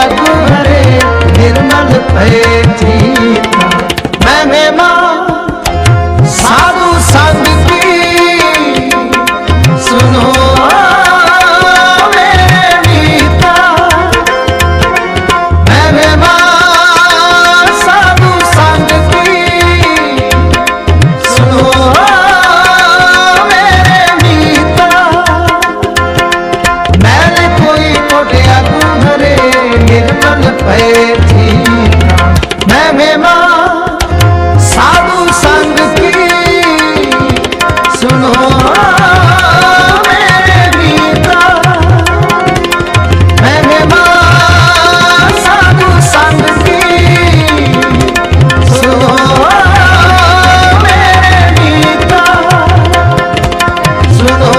अगु भरे निर्मल भय जीता। मैंने माँ साधु संग की सुनो मेरे मीता। मैंने माँ साधु संग की सुनो मेरे मीता। मैंने कोई कोटे अगु भरे निर्मल भय जीता। मैंने माँ साधु संग की सुनो मेरे गीता। मैंने माँ साधु संग की सुनो मेरे गीता। सुनो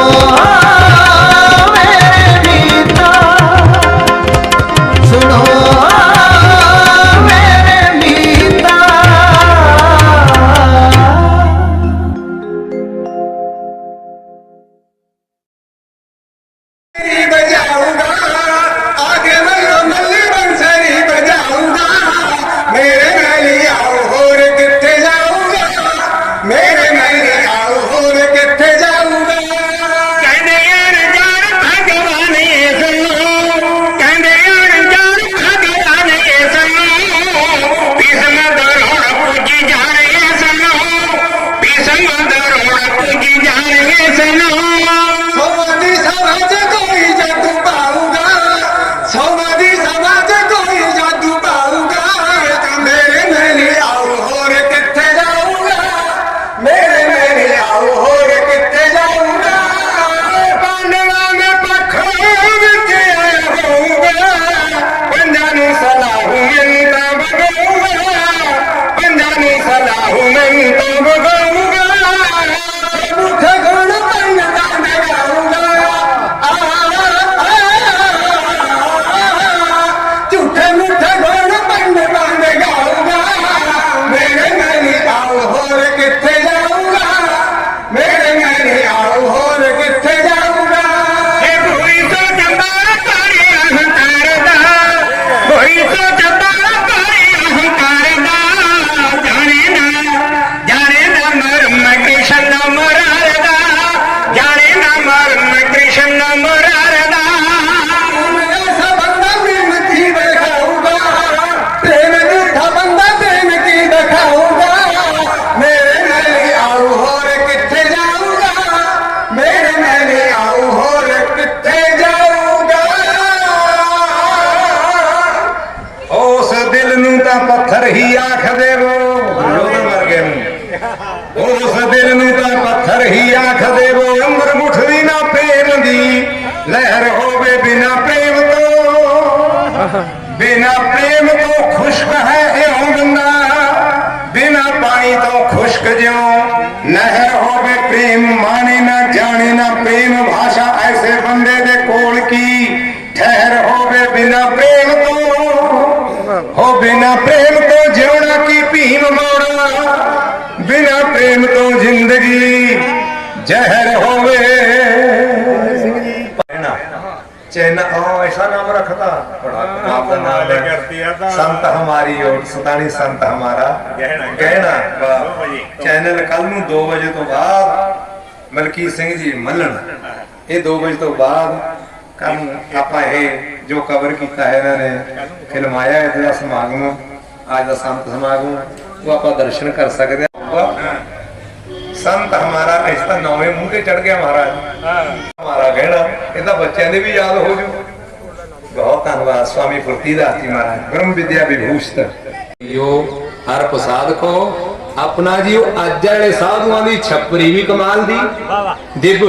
मेरे गीता। सुनो मेरे गीता। बजाऊंगा आगे मल्ली बंसरी बजाऊंगा। मेरे मैली आओ होर किथे जाऊंगा। मेरे मैली आओ होर किथे जाऊंगा। कहंदे यार जान भगवान ये सुनो। कहंदे यार जान भगवान ये सुनो। भीष्म दरोड़ पूजी जान ये सुनो। भीष्म दरोड़ पूजी जान ये सुनो। समाधि समाज कोई जादू पाऊंगा। समाधि समाज कोई जादू पाऊंगा। मेरे मैली आओ होर किथे जाऊंगा। मेरे मैली आओ होर किथे जाऊंगा। पांडवा में पखों विच आया होऊंगा। पंजां नूं सलाहू मिन्नतां बगाऊंगा। पंजां नूं सलाहू मिन्नतां बगाऊंगा। मुख गुण पंडितां दे गाऊंगा। झूठे मूठे गुण पंडितां दे गाऊंगा। मेरे मैली आओ होर किथे जाऊंगा। मेरे मैली आओ होर किथे जाऊंगा। ए भोई तो चंदा तारे अहंकार दा। भोई तो चंदा तारे अहंकार दा। जाने ना मरम कृष्ण मुरार दा। जाने ना मरम कृष्ण मुरार दा। ऐसा बंदा प्रेम की दिखाऊंगा। प्रेम झूठा बंदा प्रेम की दिखाऊंगा। मेरे मैली आओ होर किथे जाऊंगा। मेरे मैली आओ होर किथे जाऊंगा। उस दिल नूं तां पत्थर ही आख देवो। जोधन वर्गे नूं उस दिल नूं तां पत्थर ही आख देवो। अमर मुठदी ना प्रेम दी लहर होवे बिना प्रेम तो। बिना प्रेम तो खुश्क है इहों बंदा। बिना पानी तो खुश्क ज्यों नहर होवे प्रेम माने ना जाने ना प्रेम भाषा। ऐसे बंदे दे कोल की ठहर होवे बिना प्रेम तो। हो बिना प्रेम तो जिउणा की भीम मोड़ा। बिना प्रेम तो जिंदगी जहर होवे। चैना ऐसा नाम रखता बड़ा नाम है। संत हमारी ओर सतानी संत हमारा गहना। चैनल कल नूं 2 बजे तो बाद मलकीत सिंह जी मल्लन। ये 2 बजे तो बाद कल आपां ये जो कवर किया है इन्होंने फिल्माया है समागम। आज का संत समागम वो आप दर्शन कर सकते हैं। संत हमारा ऐसा नौवे मुंह ते चढ़ गया महाराज। हमारा कहना इदा बच्चों ने भी याद हो जो। बहुत धन्यवाद स्वामी फुर्तीदास जी महाराज ब्रह्म विद्या विभूषित यो हर प्रसाद को अपना जी अज वाले साधुआं दी छपरी भी कमाल दी। दिब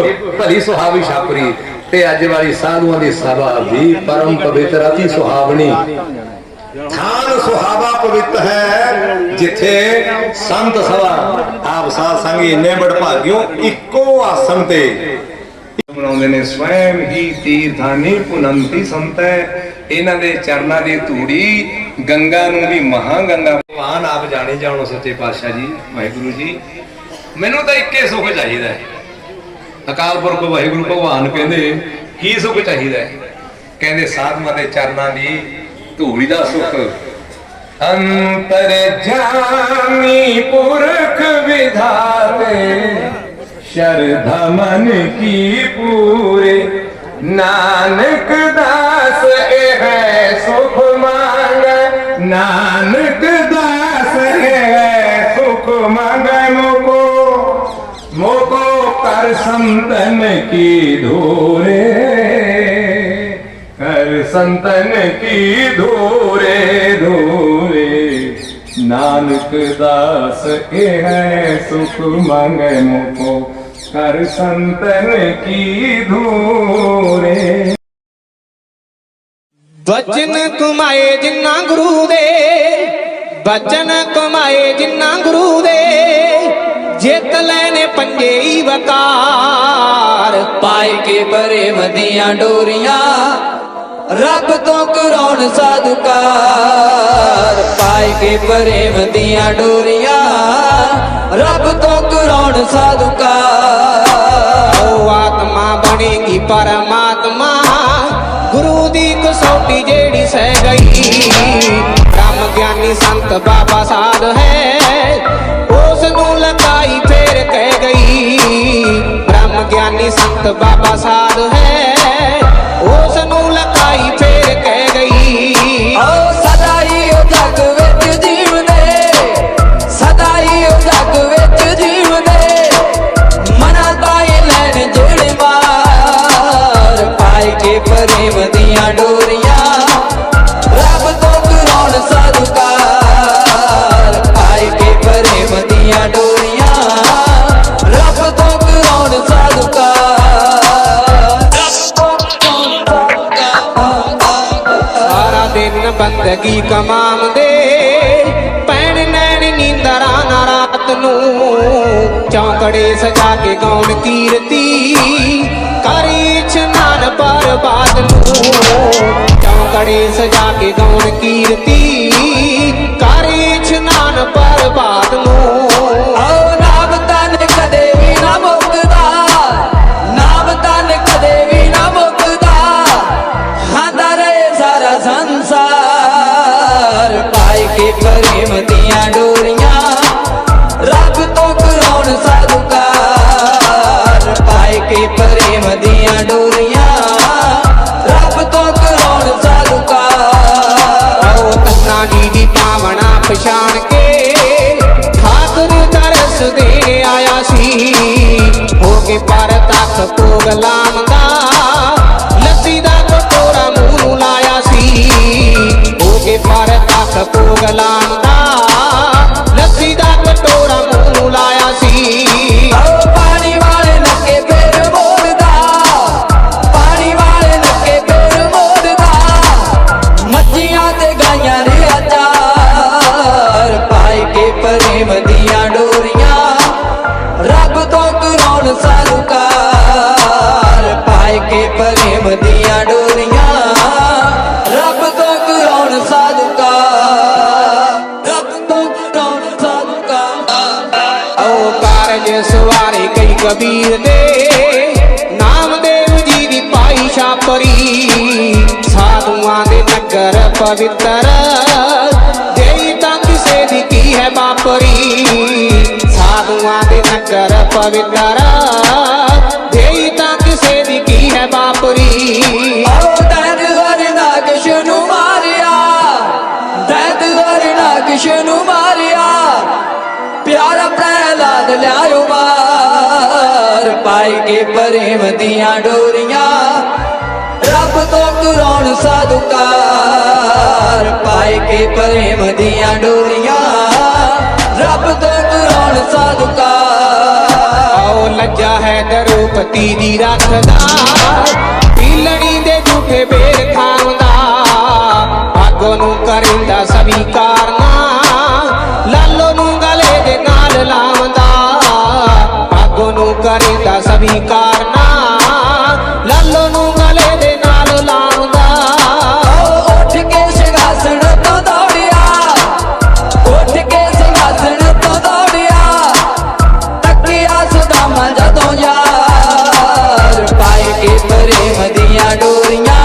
भली सुहावी छपरी ते अज वाली साधुआं दी सभा भी परम पवित्र अति सुहावनी। थान सुहावा पवित्र है जिथे संत सभा। आप साध संगी इन्ने बड़भागियों इको आसन ते बनाउंदे ने। स्वयं ही तीर्थानी पुनंती संत। इन्हां दे चरणां दी धूड़ी गंगा नूं भी महागंगा। भगवान आप जाने जानो सच्चे पातशाह जी वाहिगुरु जी। मैनूं तां इक्के सुख चाहीदा है। अकाल पुरख वाहिगुरु भगवान कहंदे की सुख चाहीदा है। कहंदे साधुआं दे चरणां दी ਧੂੜੀ ਦਾ ਸੁਖ ਅੰਤਰ ਜਾਮੀ ਪੁਰਖ ਵਿਧਾਤੇ ਸ਼ਰਧਾ ਮਨ ਕੀ ਪੂਰੇ ਨਾਨਕ ਦਾਸ ਇਹ ਹੈ ਸੁਖ ਮੰਗੈ ਨਾਨਕ ਦਾਸ ਇਹ ਹੈ ਸੁਖ ਮੰਗੈ मोको कर संतन की धूरे कर संतन की धूरे धूरे नानक दास के है सुख मांगे मोको कर संतन की धूरे। बचन कमाए जिन्ना गुरु दे बचन कमाए जिन्ना गुरु दे जित लेने पंजे ही वकार पाए के प्रेम दियां डोरियां रब तो कराउण साधुकार पाए के प्रेम दियां डोरियां रब तो कराउण साधुकार ओ आत्मा बनेगी परमात्मा गुरु दी कसौटी जेड़ी सह गई ब्रह्म ज्ञानी संत बाबा साध है उस नू लगाई फेर कह गई ब्रह्म ज्ञानी संत बाबा साध है उस नू लगाई फेर कह गई ओ सदा ही ओ जग विच जीवदे सदा ही ओ जग विच जीवदे मना ताए लैन जेड़े मार पाए के प्रेम दियां डोरियां रब तो कराउण साधुकार पाए के प्रेम दियां डोरियां रब तो कराउण साधुकार सारा दिन बंदगी कमाम दे पैण नैन नींदरा ना रात नू चौकड़े सजा के गौण कीरती करी इशनान पर बात नू चौकड़े सजा के गौण कीरती करी इशनान पर बात नू नाम तन कदे भी ना मुकदा नाम तन कदे भी ना मुकदा खांदा रहे सारा संसार पाए के प्रेम दियां डोरियां रब तो कराउण साधुकार पाए के प्रेम दियां डोरियां रब तो कराउण साधुकार तन्ना दी पावना पछाण के ठाकुर तरस देने आया सी हो के पर तक भोग लामदा लस्सी दा कटोरा मूंह नूं लाया सी हो के पर तक भोग लामदा लस्सी दा कटोरा मूंह नूं लाया सी पानी वाले नक्के फेर मोड़दा पानी वाले नक्के फेर मोड़दा मच्छियां ते गाइयां दे अचार पाए के प्रेम दियां डोरियां रब तो कराउण साधुकार पाए के प्रेम दियां डोरियां रब तो कराउण साधुकार रब तो कराउण साधुकार ओ कारज सवारे कई कबीर दे नामदेव जी दी पाई छापरी साधुआं दे नगर पवित्र देई तां किसे दी की है बापरी साधुआं दे नगर पवित्र देई तां किसे दी की है बापरी दैत हर नागश नू मारिया दैत हर नागश नू मारिया प्यारा प्रहलाद लियायो मार पाए के प्रेम दियां डोरियां रब तो कराउण साधुकार पाए के प्रेम दियां डोरियां रब तो कराउण साधुकार आओ लज्जा है दरोपती दी रखदा पीलड़ी दे झूठे बेर खावदा भागो नू करिंदा स्वीकारना लालो नू गले दे नाल लावदा भागो नू करिंदा स्वीकारना लालो नू गले दे नाल लावदा उठ के सिंहासन तो दौड़िया उठ के सिंहासन तो दौड़िया तकिया सुदामा जदों यार पाए के प्रेम दियां डोरियां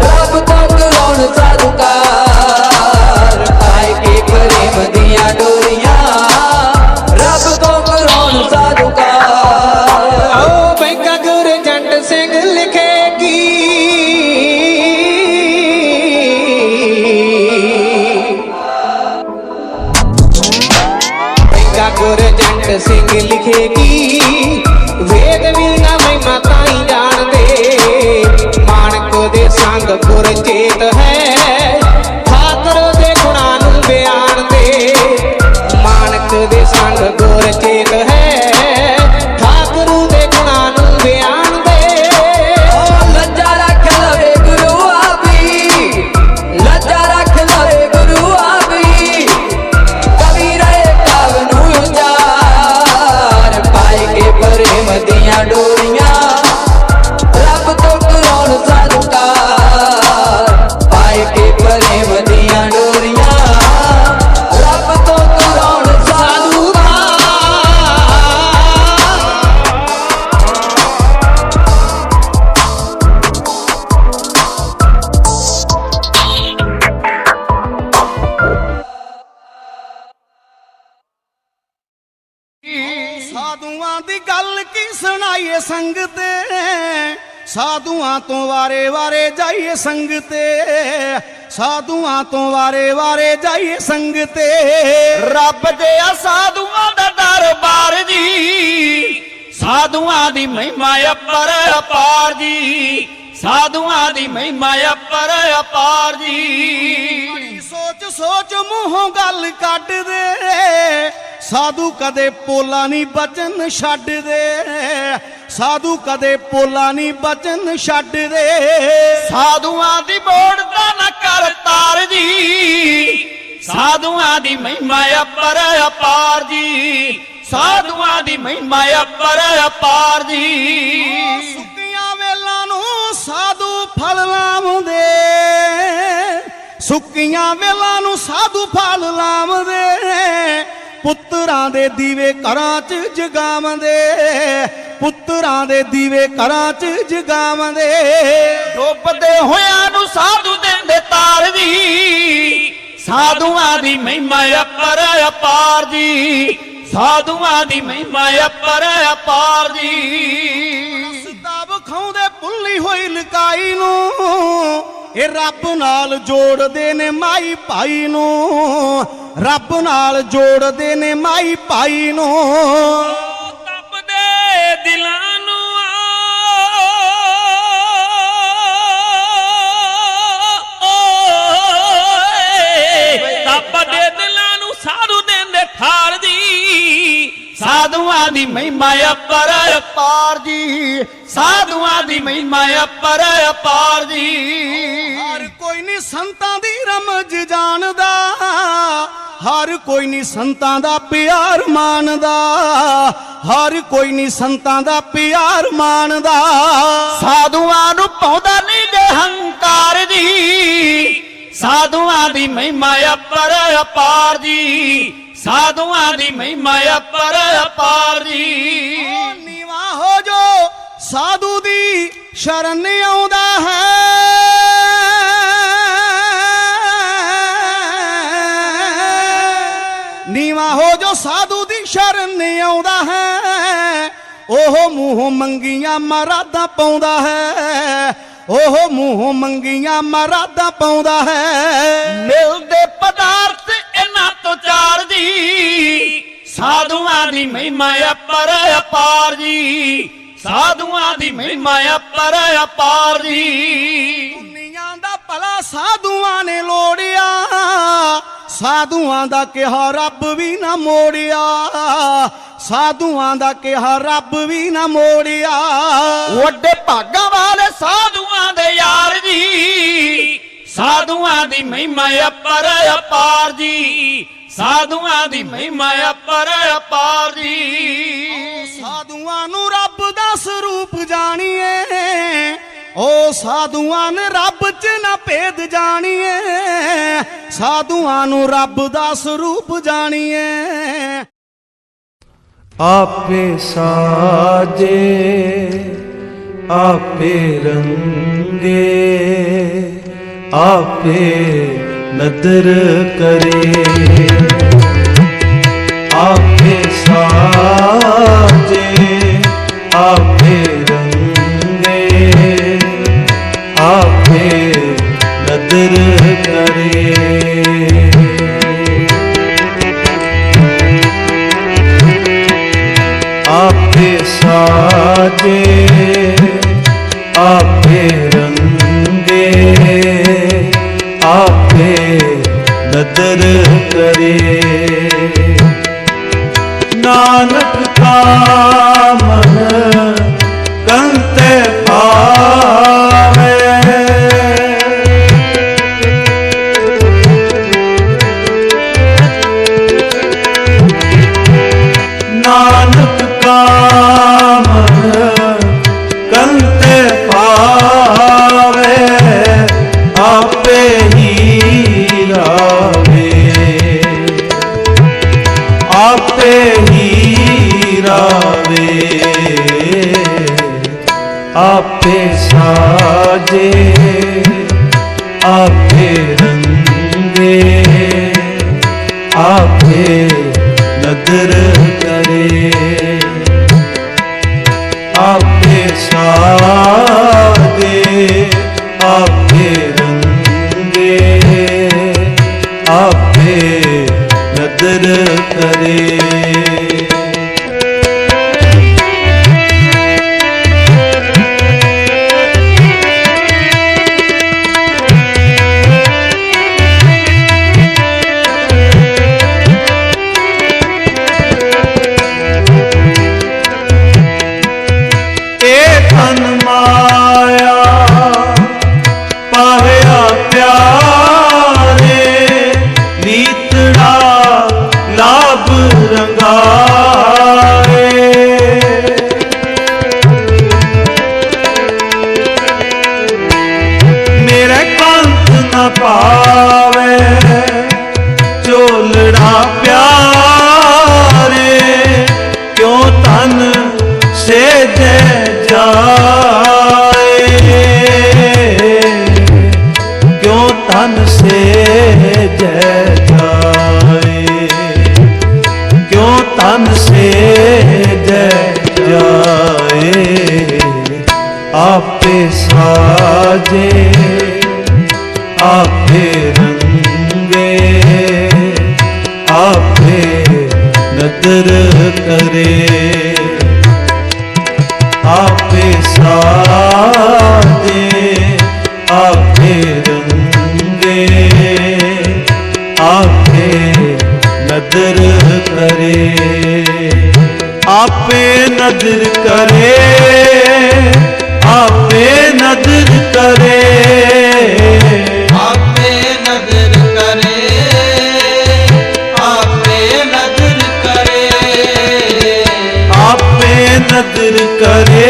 रब तो कराउण साधुकार ਚੰਕ ਸਿੰਘ ਲਿਖੇਗੀ ਵੇਦ ਵੀ ਨਾ ਮਹਿਮਾ ਤਾਈ ਜਾਣਦੇ ਮਾਨਕ ਦੇ ਸੰਗ ਗੁਰ ਚੇਤ ਹੈ ਠਾਕੁਰ ਦੇ ਗੁਣਾਂ ਨੂੰ ਬਿਆਨ ਦੇ ਮਾਨਕ ਦੇ ਸੰਗ ਗੁਰ ਚੇਤ ਹੈ ਠਾਕੁਰ ਦੇ ਗੁਣਾਂ ਨੂੰ ਬਿਆਨ ਦੇ ਲੱਜਾ ਰੱਖ ਲਵੇ ਗੁਰੂ ਆਪੀ ਲੱਜਾ ਰੱਖ ਲਵੇ ਗੁਰੂ ਆਪੀ ਕਵੀ ਰਹੇ ਕਾਵ ਨੂੰ ਉਚਾਰ ਪਾਏ ਕੇ ਪ੍ਰੇਮ ਦੀਆਂ ਡੋਰੀਆਂ ਰੱਬ ਤੋਂ ਕਰਾਉਣ ਸਤਿਕਾਰ ਪਾਏ ਕੇ ਪ੍ਰੇਮ ਦੀਆਂ ਡੋਰੀਆਂ ਰੱਬ ਤੋਂ ਕਰਾਉਣ ਸਤਿਕਾਰ ਸਾਧੂਆਂ ਦੀ ਗੱਲ ਕੀ ਸੁਣਾਈਏ ਸੰਗ ਤੇ ਸਾਧੂਆਂ ਤੋਂ ਵਾਰੇ ਵਾਰੇ ਜਾਈਏ ਸੰਗ ਤੇ ਸਾਧੂਆਂ ਤੋਂ ਵਾਰੇ ਵਾਰੇ ਜਾਈਏ ਸੰਗ ਤੇ ਰੱਬ ਦੇ ਆ ਸਾਧੂਆਂ ਦਾ ਦਰਬਾਰ ਜੀ ਸਾਧੂਆਂ ਦੀ ਮਹਿਮਾ ਅਪਰ ਅਪਾਰ ਜੀ ਸਾਧੂਆਂ ਦੀ ਮਹਿਮਾ ਅਪਰ ਅਪਾਰ ਜੀ ਸੋਚ ਸੋਚ ਮੂੰਹੋਂ ਗੱਲ ਕੱਢ ਦੇ ਸਾਧੂ ਕਦੇ ਪੋਲਾ ਨਹੀਂ ਬਚਨ ਛੱਡਦੇ ਸਾਧੂ ਕਦੇ ਪੋਲਾ ਨਹੀਂ ਬਚਨ ਛੱਡਦੇ ਸਾਧੂਆਂ ਦੀ ਬੋੜ ਦਾ ਨਾ ਕਰ ਤਾਰ ਜੀ ਸਾਧੂਆਂ ਦੀ ਮਹਿਮਾ ਅਪਰ ਅਪਾਰ ਜੀ ਸਾਧੂਆਂ ਦੀ ਮਹਿਮਾ ਅਪਰ ਅਪਾਰ ਜੀ ਸੁੱਕੀਆਂ ਵੇਲਾਂ ਨੂੰ ਸਾਧੂ ਫਲ ਲਾਉਂਦੇ ਸੁੱਕੀਆਂ ਵੇਲਾਂ ਨੂੰ ਸਾਧੂ ਫਲ ਲਾਉਂਦੇ ਪੁੱਤਰਾਂ ਦੇ ਦੀਵੇ ਘਰਾਂ 'ਚ ਜਗਾਉਂਦੇ ਪੁੱਤਰਾਂ ਦੇ ਦੀਵੇ ਘਰਾਂ 'ਚ ਜਗਾਉਂਦੇ ਡੁੱਬਦੇ ਹੋਇਆਂ ਨੂੰ ਸਾਧੂ ਦਿੰਦੇ ਤਾਰ ਜੀ ਸਾਧੂਆਂ ਦੀ ਮਹਿਮਾ ਅਪਰ ਅਪਾਰ ਜੀ ਸਾਧੂਆਂ ਦੀ ਮਹਿਮਾ ਅਪਰ ਅਪਾਰ ਜੀ ਸਦਾ ਵਿਖਾਉਂਦੇ ਭੁੱਲੀ ਹੋਈ ਲਕਾਈ ਨੂੰ ਇਹ ਰੱਬ ਨਾਲ ਜੋੜਦੇ ਨੇ ਮਾਈ ਭਾਈ ਨੂੰ ਰੱਬ ਨਾਲ ਜੋੜਦੇ ਨੇ ਮਾਈ ਭਾਈ ਨੂੰ ਤਪਦੇ ਦਿਲਾਂ ਨੂੰ ਤਪਦੇ ਦਿਲਾਂ ਨੂੰ ਸਾਧੂ ਦਿੰਦੇ ਠਾਲ ਦੀ ਸਾਧੂਆਂ ਦੀ ਮਹਿਮਾ ਅਪਰ ਅਪਾਰ ਜੀ ਸਾਧੂਆਂ ਦੀ ਮਹਿਮਾ ਅਪਰ ਅਪਾਰ ਜੀ ਹਰ ਕੋਈ ਨਹੀਂ ਸੰਤਾਂ ਦੀ ਰਮਜ ਜਾਣਦਾ ਹਰ ਕੋਈ ਨਹੀਂ ਸੰਤਾਂ ਦਾ ਪਿਆਰ ਮਾਣਦਾ ਹਰ ਕੋਈ ਨਹੀਂ ਸੰਤਾਂ ਦਾ ਪਿਆਰ ਮਾਣਦਾ ਸਾਧੂਆਂ ਨੂੰ ਪਾਉਂਦਾ ਨਹੀਂ ਜੇ ਹੰਕਾਰ ਜੀ ਸਾਧੂਆਂ ਦੀ ਮਹਿਮਾ ਅਪਰ ਅਪਾਰ ਜੀ ਸਾਧੂਆਂ ਦੀ ਮਹਿਮਾ ਅਪਰ ਅਪਾਰ ਜੀ ਨੀਵਾ ਹੋ ਜੋ ਸਾਧੂ ਦੀ ਸ਼ਰਨ ਆਉਂਦਾ ਹੈ ਨੀਵਾ ਹੋ ਜੋ ਸਾਧੂ ਦੀ ਸ਼ਰਨ ਆਉਂਦਾ ਹੈ ਉਹ ਮੂੰਹ ਮੰਗੀਆਂ ਮਰਾਦਾਂ ਪਾਉਂਦਾ ਹੈ ਉਹ ਮੂੰਹ ਮੰਗੀਆਂ ਮਰਾਦਾਂ ਪਾਉਂਦਾ ਹੈ ਮਿਲਦੇ ਪਦਾਰਥ ਇਹਨਾਂ ਤੋਂ ਚਾਰ ਜੀ ਸਾਧੂਆਂ ਦੀ ਮਹਿਮਾ ਅਪਰ ਅਪਾਰ ਜੀ ਸਾਧੂਆਂ ਦੀ ਮਹਿਮਾ ਅਪਰ ਅਪਾਰ ਜੀ ਦੁਨੀਆਂ ਦਾ ਭਲਾ ਸਾਧੂਆਂ ਨੇ ਲੋੜਿਆ ਸਾਧੂਆਂ ਦਾ ਕਿਹਾ ਰੱਬ ਵੀ ਨਾ ਮੋੜਿਆ ਸਾਧੂਆਂ ਦਾ ਕਿਹਾ ਰੱਬ ਵੀ ਨਾ ਮੋੜਿਆ ਵੱਡੇ ਭਾਗਾਂ ਵਾਲੇ ਸਾਧੂਆਂ ਦੇ ਯਾਰ ਜੀ ਸਾਧੂਆਂ ਦੀ ਮਹਿਮਾ ਅਪਰ ਅਪਾਰ ਜੀ ਸਾਧੂਆਂ ਦੀ ਮਹਿਮਾ ਅਪਰ ਅਪਾਰ ਜੀ ਸਾਧੂਆਂ ਨੂੰ ਰੱਬ ਦਾ ਸਰੂਪ ਜਾਣੀਏ ਉਹ ਸਾਧੂਆਂ ਨੇ ਰੱਬ 'ਚ ਨਾ ਭੇਦ ਜਾਣੀਏ ਸਾਧੂਆਂ ਨੂੰ ਰੱਬ ਦਾ ਸਰੂਪ ਜਾਣੀਏ आपे साजे आपे रंगे आपे नदर करे आपे साजे आपे रंगे आपे नदर करे साजे आपे रंगे आपे नदर करे नानक का मन कंते पावे नानक का मन कंते पावे आपे ही रावे आपे ही रावे आपे साजे आपे रंगे आपे नदर करे आपे साजे आपे रंगे आपे नदर करे पावे चोलड़ा प्यारे क्यों तन से जय जाए क्यों तन से जय जाए क्यों तन से जय जाए आपे साजे आपे रंगे आपे नदर करे आपे साजे आपे रंगे आपे नदर करे आपे नदर करे आपे नदर करे नदर करे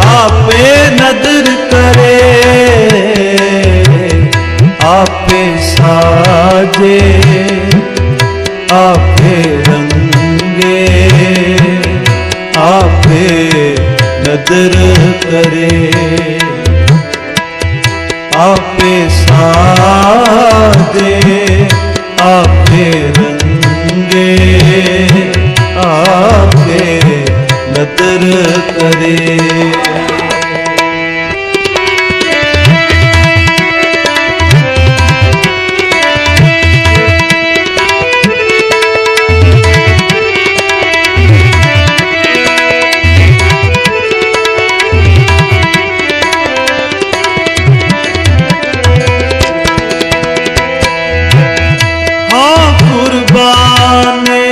आपे नदर करे आपे साजे आपे रंगे आपे नदर करे आपे साजे आपे रंगे आपे नदर करे हाँ कुर्बाने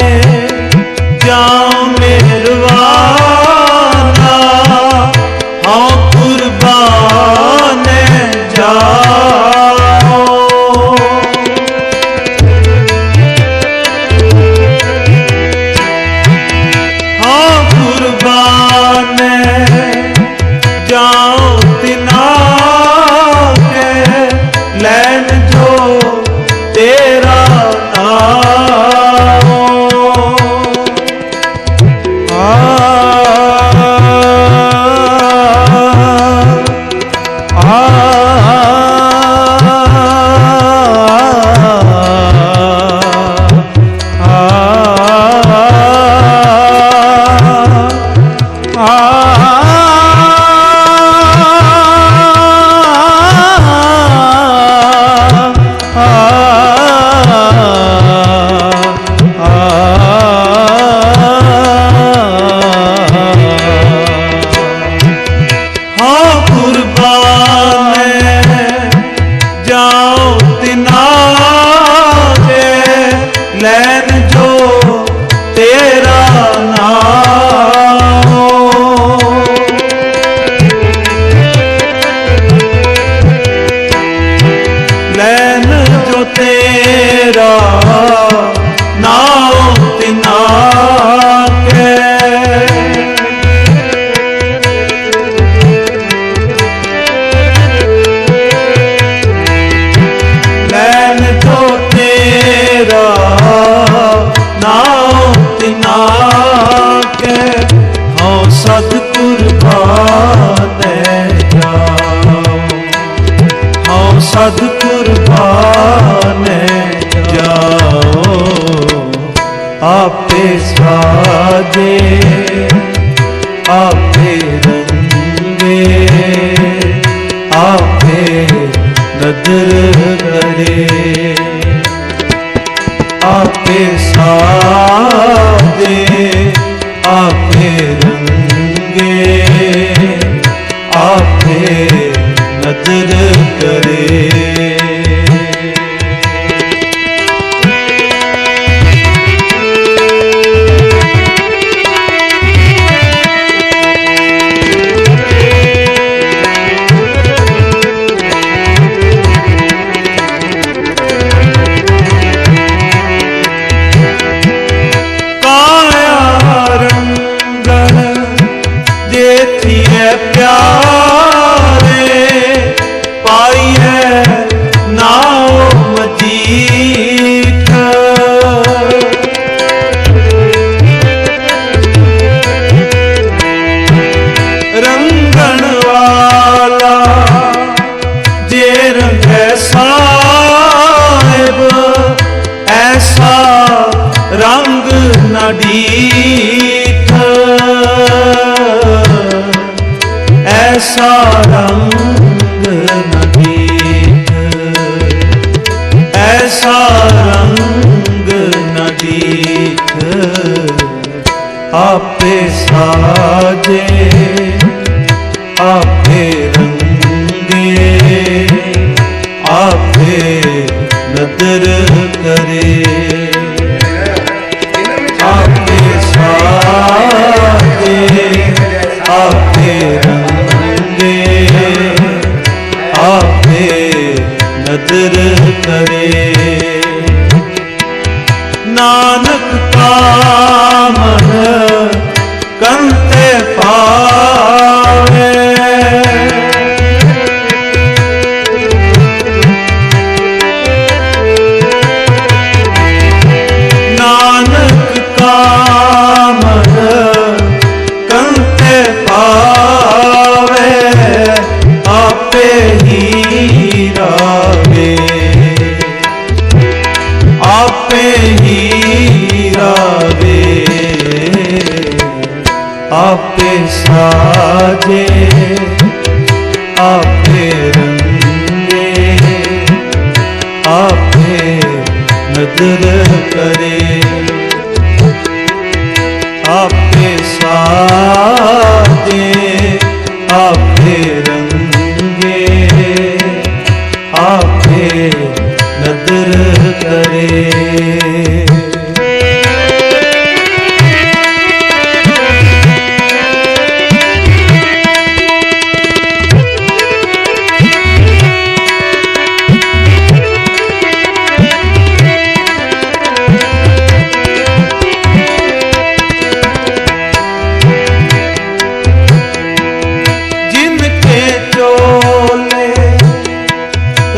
जाओ मेरवाना हाँ कुर्बाने जाओ हाँ कुर्बाने जाओ तिना के लैन जो तेरा ਲੈਣ ਜੋ ਤੇਰਾ ਨਾਮ ਲੈਣ ਜੋ ਤੇਰਾ ਨਾਮ ਤਿਨਾ ਕੇ ਲੈਣ ਜੋ ਤੇਰਾ ਨਾਮ ਤਿਨਾ ਕੇ ਹਉ ਸਤਿਗੁਰ ਬਾਣੈ ਜਾਓ ਹਉ ਸਤਿਗੁਰ ਬਾਣੈ ਜਾਓ ਆਪੇ ਸਾਜੇ ਆਪੇ ਰੰਗੇ ਆਪੇ ਨਦਰ ਕਰੇ आपे साजे आपे रंगे आपे नजर करे प्यारे पाइए नाओ मजीठ रंगन वाला जे रंग साहिब ऐसा रंग न डीठ ऐसा रंग न दीठ ऐसा रंग न दीठ आपे साजे आपे रंगे आपे नदर करे आपे साजे आपे रंगे आपे नदर करे नानक कामन कंते पावे नानक कामन कंते पावे आपे ही रावे आपे ही रावे आपे साजे आपे रंगे आपे नजर करे आपे साजे आपे रंगे आपे नदर करे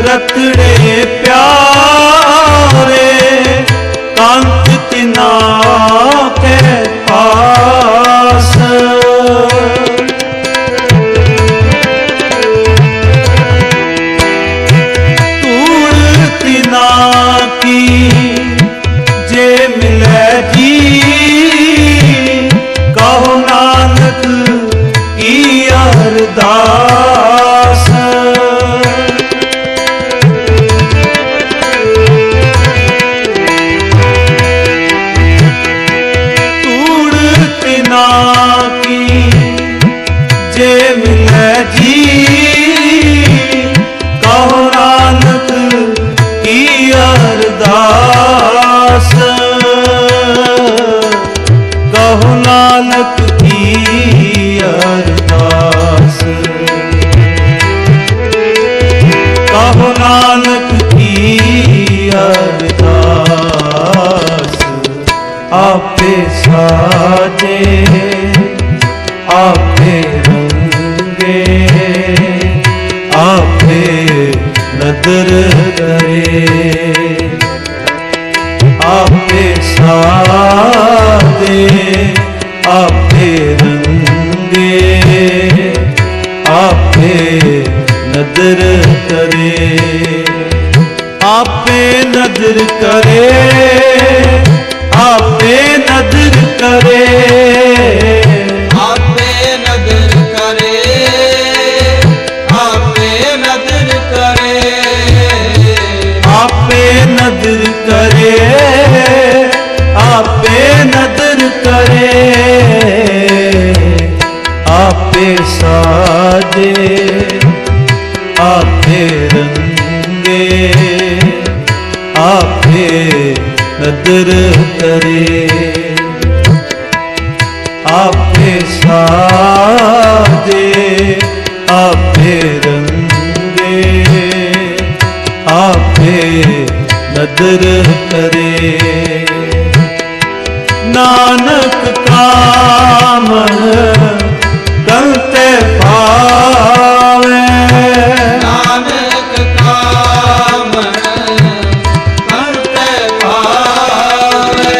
रतड़े प्यारे कांत तिना के पास तूड़ तिना की जे मिले जी कहो नानक की अरदास की जे मिले जी कहो नानक की अरदास आपे साजे आपे रंगे आपे नदर करे आपे साजे आपे रंगे आपे नदर करे आपे नदर करे आपे नदर करे आपे नदर करे आपे नदर करे आपे नदर करे आपे नदर करे आपे साजे आपे रंगे आपे नदर करे आपे साजे आपे रंगे आपे नदर करे नानक कामन करते पावे नानक कामन करते पावे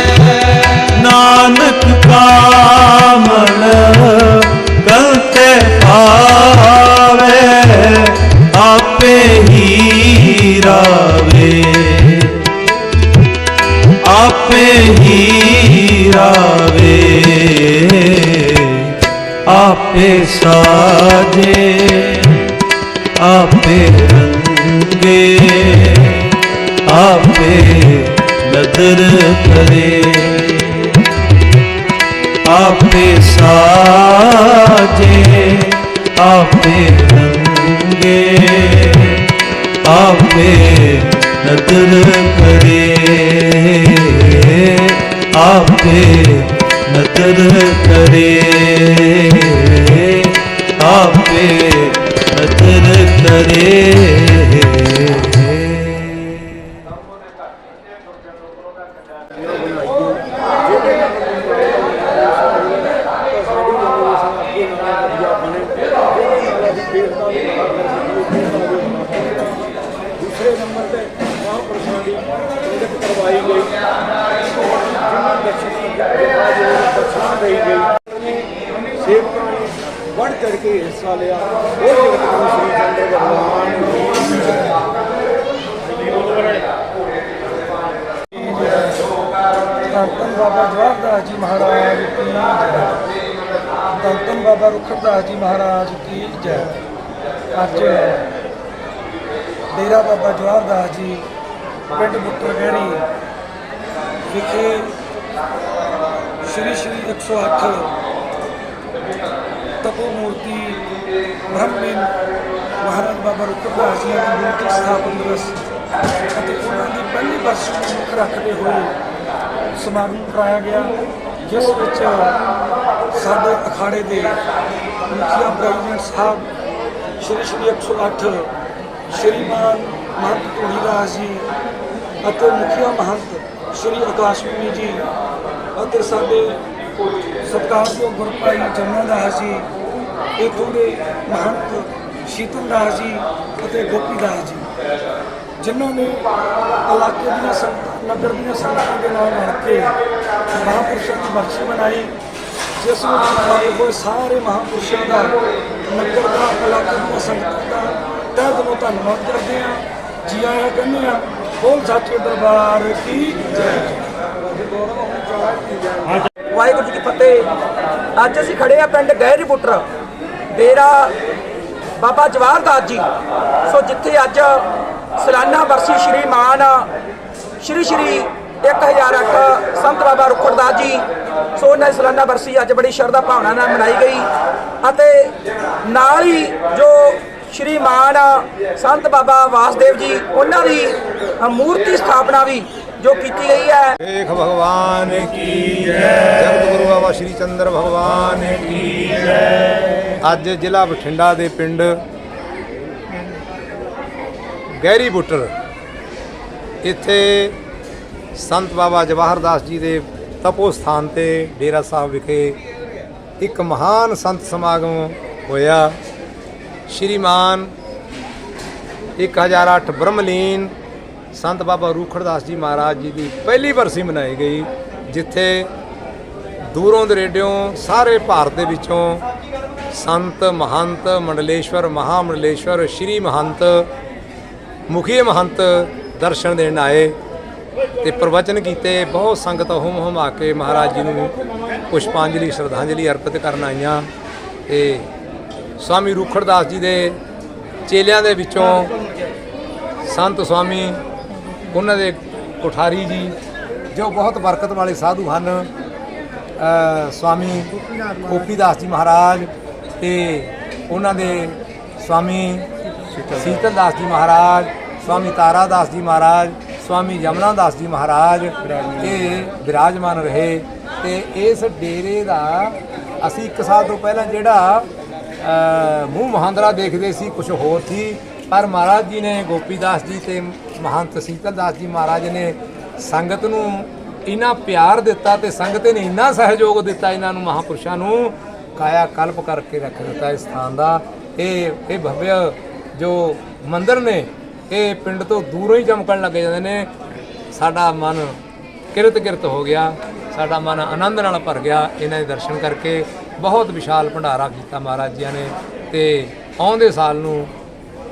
नानक कामन करते पावे आपे ही रावे आपे ही रावे आपे साजे आपे रंगे आपे नदर करे आपे साजे आपे रंगे आपे नदर करे आपे नदर करे आपे नदर करे दूसरे नंबर पे महापुरुषों की संगत करवाई गई दर्शन रही गई सेवकों ने बढ़ चढ़ के हिस्सा लिया वो जगत गुरु श्री चंद्र भगवान धन बाबा जवाहरदास जी महाराज की जय धन बाबा रुखरदास जी महाराज की जय ਅੱਜ डेरा बाबा जवाहरदास जी पिंड बुੱਟਰ ਗਹਿਰੀ ਵਿਖੇ श्री 108 तपो मूर्ति ब्रह्मलीन महाराज बाबा रुखरदास जी की मूर्ति स्थापन दिवस ਅਤੇ ਉਹਨਾਂ ਦੀ ਪਹਿਲੀ ਬਰਸੀ ਨੂੰ ਮੁੱਖ ਰੱਖਦੇ ਹੋਏ ਸਮਾਗਮ ਕਰਾਇਆ ਗਿਆ ਜਿਸ ਵਿੱਚ ਸਾਡੇ ਅਖਾੜੇ ਦੇ ਮੁਖੀਆ ਪ੍ਰੈਜ਼ੀਡੈਂਟ ਸਾਹਿਬ श्री 108 श्रीमान महंत ਧੂੜੀਦਾਸ जी ਅਤੇ ਮੁਖੀਆ महंत श्री आकाशमुनि जी ਅਤੇ ਸਾਡੇ ਸਤਿਕਾਰਯੋਗ ਗੁਰਪਾਈ ਜਮਨਾਦਾਸ ਜੀ ਇੱਥੋਂ ਦੇ महंत ਸ਼ੀਤਲਦਾਸ ਜੀ ਅਤੇ ਗੋਪੀਦਾਸ ਜੀ ਜਿਨ੍ਹਾਂ ਨੇ ਇਲਾਕੇ ਦੀਆਂ ਸੰਗਤਾਂ ਨਗਰ ਦੀਆਂ ਸੰਗਤਾਂ ਦੇ ਨਾਲ ਰਲ ਕੇ ਮਹਾਂਪੁਰਸ਼ਾਂ ਦੀ ਬਰਸੀ ਮਨਾਈ ਜਿਸ ਵਿੱਚ ਆਏ ਹੋਏ ਸਾਰੇ ਮਹਾਂਪੁਰਸ਼ਾਂ ਦਾ ਨਗਰ ਦਾ ਇਲਾਕੇ ਦੀਆਂ ਸੰਗਤਾਂ ਦਾ ਤਹਿ ਦਿਲੋਂ ਧੰਨਵਾਦ ਕਰਦੇ ਹਾਂ ਜੀ ਆਇਆਂ ਕਹਿੰਦੇ ਹਾਂ ਬੋਲ ਸੱਚੇ ਦਰਬਾਰ ਕੀ ਜੈ। ਵਾਹਿਗੁਰੂ ਜੀ ਕੀ ਫਤਿਹ। ਅੱਜ ਅਸੀਂ ਖੜੇ ਆ ਪਿੰਡ ਗਹਿਰੀ ਬੁੱਟਰ ਡੇਰਾ ਬਾਬਾ ਜਵਾਹਰਦਾਸ ਜੀ ਸੋ ਜਿੱਥੇ ਅੱਜ ਸਾਲਾਨਾ ਬਰਸੀ ਸ਼੍ਰੀਮਾਨ ਸ਼੍ਰੀ 1008 ਸੰਤ ਬਾਬਾ ਰੁਖੜਦਾਸ ਜੀ ਸੋ ਉਹਨਾਂ ਦੀ ਸਾਲਾਨਾ ਬਰਸੀ ਅੱਜ ਬੜੀ ਸ਼ਰਧਾ ਭਾਵਨਾ ਨਾਲ ਮਨਾਈ ਗਈ ਅਤੇ ਨਾਲ ਹੀ ਜੋ ਸ਼੍ਰੀਮਾਨ ਸੰਤ ਬਾਬਾ ਵਾਸਦੇਵ ਜੀ ਉਹਨਾਂ ਦੀ ਮੂਰਤੀ ਸਥਾਪਨਾ ਵੀ जो की गई है। शेख भगवान की जय, जगत गुरु बाबा श्री चंद्र भगवान की जय। ਅੱਜ ਜ਼ਿਲ੍ਹਾ ਬਠਿੰਡਾ ਦੇ ਪਿੰਡ ਗਹਿਰੀ ਬੁੱਟਰ ਇੱਥੇ ਸੰਤ ਬਾਬਾ ਜਵਾਹਰਦਾਸ ਜੀ ਦੇ ਤਪੋ ਸਥਾਨ ਤੇ ਡੇਰਾ ਸਾਹਿਬ ਵਿਖੇ ਇੱਕ ਮਹਾਨ ਸੰਤ ਸਮਾਗਮ ਹੋਇਆ। ਸ਼੍ਰੀਮਾਨ 1008 ਬ੍ਰਹਮਲੀਨ ਸੰਤ ਬਾਬਾ ਰੂਖੜਦਾਸ ਜੀ ਮਹਾਰਾਜ ਜੀ ਦੀ ਪਹਿਲੀ ਬਰਸੀ ਮਨਾਈ ਗਈ, ਜਿੱਥੇ ਦੂਰੋਂ ਦਰੇਡਿਓਂ ਸਾਰੇ ਭਾਰਤ ਦੇ ਵਿੱਚੋਂ ਸੰਤ ਮਹੰਤ ਮੰਡਲੇਸ਼ਵਰ ਮਹਾਮੰਡਲੇਸ਼ਵਰ ਸ਼੍ਰੀ ਮਹੰਤ ਮੁਖੀ ਮਹੰਤ ਦਰਸ਼ਨ ਦੇਣ ਆਏ ਤੇ ਪ੍ਰਵਚਨ ਕੀਤੇ। ਬਹੁਤ ਸੰਗਤ ਹੁਮ ਹੁਮਾ ਕੇ ਮਹਾਰਾਜ ਜੀ ਨੂੰ ਪੁਸ਼ਪਾਂਜਲੀ ਸ਼ਰਧਾਂਜਲੀ ਅਰਪਿਤ ਕਰਨ ਆਈਆਂ ਤੇ ਸਵਾਮੀ ਰੂਖੜਦਾਸ ਜੀ ਦੇ ਚੇਲਿਆਂ ਦੇ ਵਿੱਚੋਂ ਸੰਤ ਸਵਾਮੀ ਉਹਨਾਂ ਦੇ ਕੋਠਾਰੀ ਜੀ ਜੋ ਬਹੁਤ ਬਰਕਤ ਵਾਲੇ ਸਾਧੂ ਹਨ, ਸਵਾਮੀ ਗੋਪੀਦਾਸ ਜੀ ਮਹਾਰਾਜ ਤੇ ਉਹਨਾਂ ਦੇ ਸਵਾਮੀ ਸੀਤਲ ਦਾਸ ਜੀ ਮਹਾਰਾਜ, ਸਵਾਮੀ ਤਾਰਾ ਦਾਸ ਜੀ ਮਹਾਰਾਜ, ਸਵਾਮੀ ਯਮਨਾ ਦਾਸ ਜੀ ਮਹਾਰਾਜ ਇਹ ਵਿਰਾਜਮਾਨ ਰਹੇ। ਤੇ ਇਸ ਡੇਰੇ ਦਾ ਅਸੀਂ 1 ਸਾਲ ਤੋਂ ਪਹਿਲਾਂ ਜਿਹੜਾ ਮੂੰਹ ਮਹਾਂਦਰਾ ਦੇਖਦੇ ਸੀ ਕੁਝ ਹੋਰ ਸੀ, ਪਰ ਮਹਾਰਾਜ ਜੀ ਨੇ ਗੋਪੀਦਾਸ ਜੀ ਤੇ ਮਹੰਤ ਸੀਤਲ ਦਾਸ ਜੀ ਮਹਾਰਾਜ ਨੇ ਸੰਗਤ ਨੂੰ ਇੰਨਾ ਪਿਆਰ ਦਿੱਤਾ ਤੇ ਸੰਗਤ ਨੇ ਇੰਨਾ ਸਹਿਯੋਗ ਦਿੱਤਾ ਇਹਨਾਂ ਨੂੰ ਮਹਾਂਪੁਰਸ਼ਾਂ ਨੂੰ ਕਾਇਆ ਕਲਪ ਕਰਕੇ ਰੱਖ ਦਿੱਤਾ ਇਸ ਸਥਾਨ ਦਾ। ਇਹ ਭਵਯ ਜੋ ਮੰਦਿਰ ਨੇ ਇਹ ਪਿੰਡ ਤੋਂ ਦੂਰੋਂ ਹੀ ਚਮਕਣ ਲੱਗ ਜਾਂਦੇ ਨੇ। ਸਾਡਾ ਮਨ ਕਿਰਤ ਹੋ ਗਿਆ, ਸਾਡਾ ਮਨ ਆਨੰਦ ਨਾਲ ਭਰ ਗਿਆ ਇਹਨਾਂ ਦੇ ਦਰਸ਼ਨ ਕਰਕੇ। ਬਹੁਤ ਵਿਸ਼ਾਲ ਭੰਡਾਰਾ ਕੀਤਾ ਮਹਾਰਾਜ ਜੀ ਨੇ ਤੇ ਆਉਂਦੇ ਸਾਲ ਨੂੰ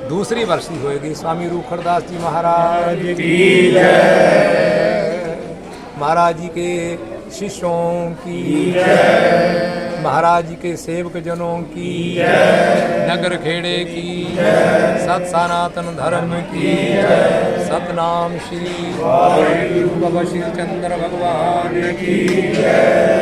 दूसरी वर्षी होएगी। स्वामी रूखड़दास जी महाराज की जय, महाराज जी के शिष्यों की जय, महाराज जी के सेवक जनों की जय, नगर खेड़े की जय, सत सनातन धर्म की जय, सतनाम श्री बाबा श्री चंद्र भगवान की जय।